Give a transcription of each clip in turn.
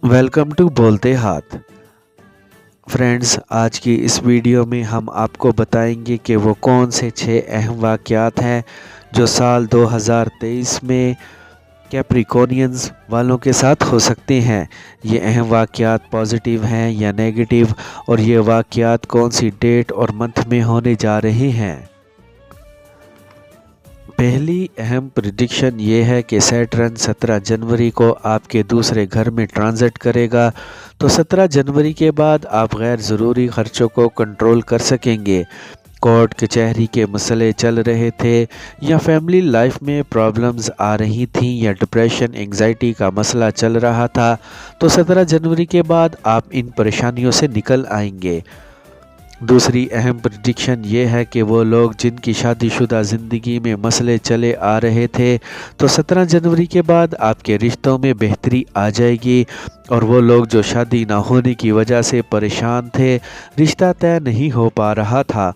Welcome to बोलते हाथ। Friends, आज की इस वीडियो में हम आपको बताएंगे कि वो कौन से 6 अहम वाक़यात हैं जो साल 2023 में कैप्रिकॉर्नियंस वालों के साथ हो सकते हैं। ये अहम वाक़यात पॉजिटिव हैं या नेगेटिव, और ये वाक़यात कौन सी डेट और मंथ में होने जा रहे हैं। पहली अहम प्रिडिक्शन ये है कि सैटर्न 17 जनवरी को आपके दूसरे घर में ट्रांजिट करेगा, तो 17 जनवरी के बाद आप गैर ज़रूरी ख़र्चों को कंट्रोल कर सकेंगे। कोर्ट कचहरी के मसले चल रहे थे या फैमिली लाइफ में प्रॉब्लम्स आ रही थीं या डिप्रेशन एंग्जाइटी का मसला चल रहा था, तो 17 जनवरी के बाद आप इन परेशानियों से निकल आएंगे। दूसरी अहम प्रेडिक्शन ये है कि वो लोग जिनकी शादीशुदा ज़िंदगी में मसले चले आ रहे थे, तो 17 जनवरी के बाद आपके रिश्तों में बेहतरी आ जाएगी, और वो लोग जो शादी ना होने की वजह से परेशान थे, रिश्ता तय नहीं हो पा रहा था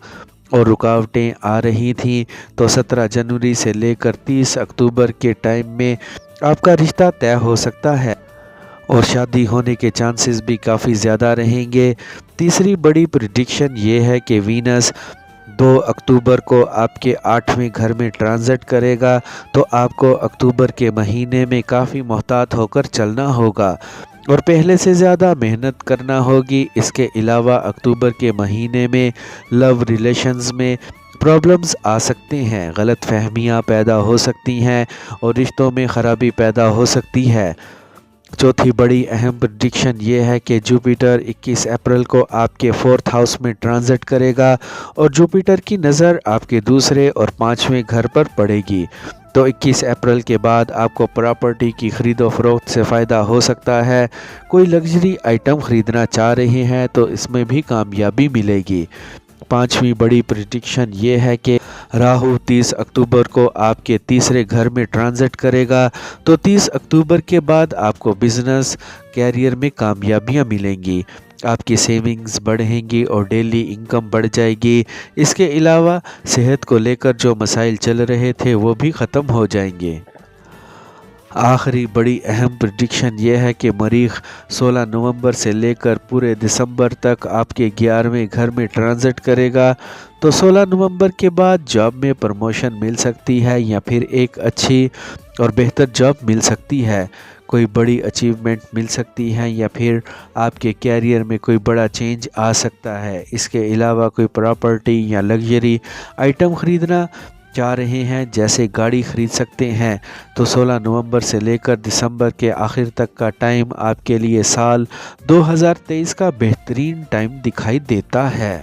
और रुकावटें आ रही थीं, तो 17 जनवरी से लेकर 30 अक्टूबर के टाइम में आपका रिश्ता तय हो सकता है और शादी होने के चांसेस भी काफ़ी ज़्यादा रहेंगे। तीसरी बड़ी प्रिडिक्शन ये है कि वीनस 2 अक्टूबर को आपके 8वें घर में ट्रांजिट करेगा, तो आपको अक्टूबर के महीने में काफ़ी मोहतात होकर चलना होगा और पहले से ज़्यादा मेहनत करना होगी। इसके अलावा अक्टूबर के महीने में लव रिलेशंस में प्रॉब्लम्स आ सकते हैं, गलत फहमियाँ पैदा हो सकती हैं और रिश्तों में ख़राबी पैदा हो सकती है। चौथी बड़ी अहम प्रेडिक्शन ये है कि जुपिटर 21 अप्रैल को आपके 4th हाउस में ट्रांजिट करेगा और जुपिटर की नज़र आपके दूसरे और 5वें घर पर पड़ेगी, तो 21 अप्रैल के बाद आपको प्रॉपर्टी की ख़रीदो फरोख्त से फ़ायदा हो सकता है। कोई लग्जरी आइटम ख़रीदना चाह रहे हैं तो इसमें भी कामयाबी मिलेगी। पांचवी बड़ी प्रेडिक्शन ये है कि राहु 30 अक्टूबर को आपके तीसरे घर में ट्रांजिट करेगा, तो 30 अक्टूबर के बाद आपको बिजनेस कैरियर में कामयाबियां मिलेंगी, आपकी सेविंग्स बढ़ेंगी और डेली इनकम बढ़ जाएगी। इसके अलावा सेहत को लेकर जो मसाइल चल रहे थे वो भी ख़त्म हो जाएंगे। आखिरी बड़ी अहम प्रेडिक्शन ये है कि मरीख 16 नवंबर से लेकर पूरे दिसंबर तक आपके 11वें घर में ट्रांजिट करेगा, तो 16 नवंबर के बाद जॉब में प्रमोशन मिल सकती है या फिर एक अच्छी और बेहतर जॉब मिल सकती है, कोई बड़ी अचीवमेंट मिल सकती है या फिर आपके कैरियर में कोई बड़ा चेंज आ सकता है। इसके अलावा कोई प्रॉपर्टी या लग्जरी आइटम ख़रीदना चाह रहे हैं, जैसे गाड़ी ख़रीद सकते हैं, तो 16 नवंबर से लेकर दिसंबर के आखिर तक का टाइम आपके लिए साल 2023 का बेहतरीन टाइम दिखाई देता है।